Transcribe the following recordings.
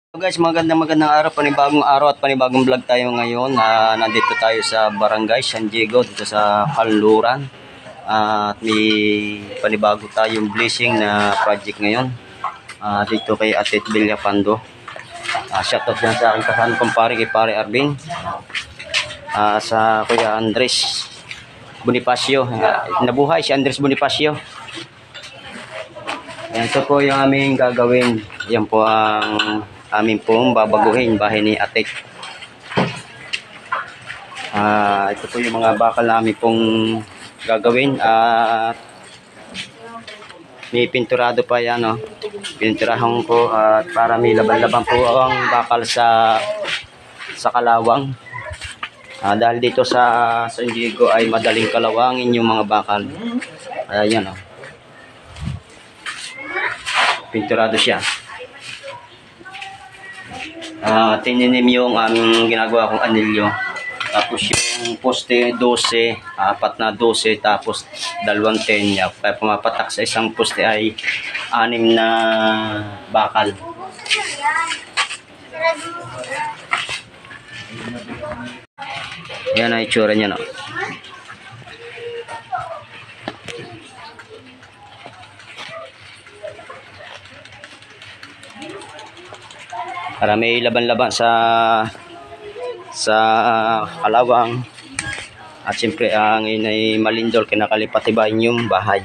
So guys, magandang araw, panibagong araw at panibagong vlog tayo ngayon. Nandito tayo sa Barangay San Diego dito sa Kanluran. At may panibago tayong blessing na project ngayon. Dito kay Ate Villapando. Shoutout dyan sa aking kasama kumpare kay Pare Arvin. Sa Kuya Andres Bonifacio. Nabuhay si Andres Bonifacio. Ayan, ito po yung aming gagawin. Yan po ang amin pong babaguhin bahay ni Ate. Ito po yung mga bakal na amin pong gagawin. May pinturado pa yan, no? Pinturahan po para may laban-laban po ang bakal sa kalawang. Dahil dito sa San Diego ay madaling kalawangin yung mga bakal. Ayan, no? Pinturado siya. Tininim yung aming ginagawa kong anilyo. Tapos yung poste 12, apat na 12, tapos 2 10. Kaya pumapatak sa isang poste ay 6 na bakal. Yan ang itsura niya, no? Para may laban-laban sa kalawang. At siyempre ang ay malindol, kinakalipatibayin yung bahay.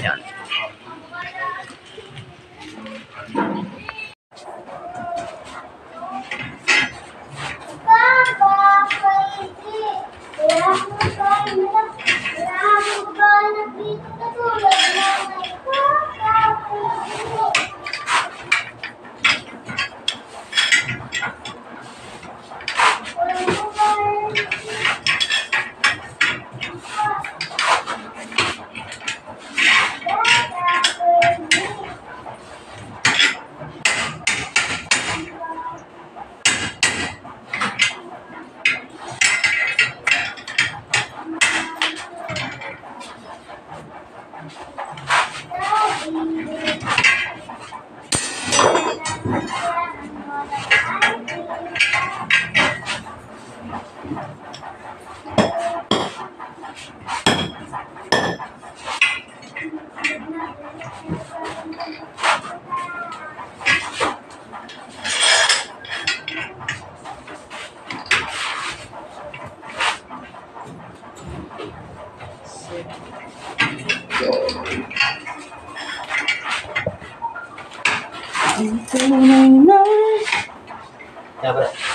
Ayan.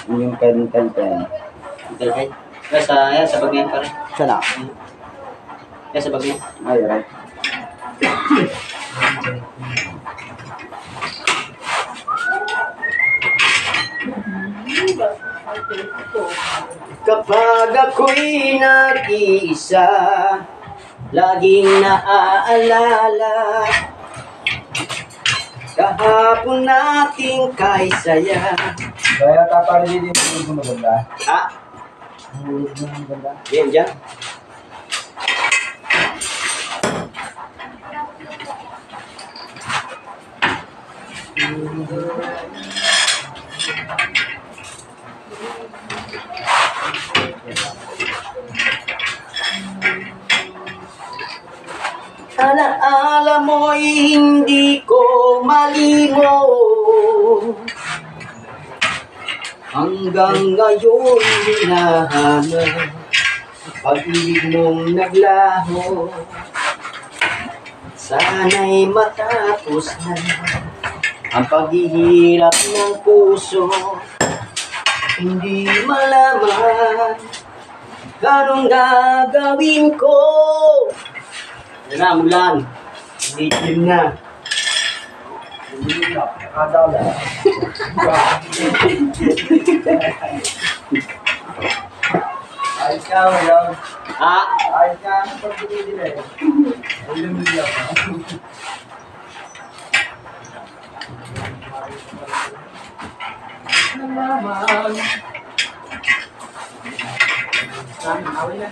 Yung pen. Sa bagyan pa rin. Sana. Sa bagyan. Ay, right. Kapag ako'y nag-iisa, laging naaalala kahapon nating kay saya. Kaya taparin din yung maganda. Maganda. Yan dyan. Alaala mo'y hindi ko malimot. Hanggang ngayon hinahanap pag-ibig mong naglaho. Sana'y matapos na ang paghihirap ng puso. Hindi malaman anong gagawin ko. Yan na, mulan. Itim na. Nakadala. Ayos ka, wala. Ayos ka, ang pag-ibig eh. Ayun nila. Naman. Saan, awin na.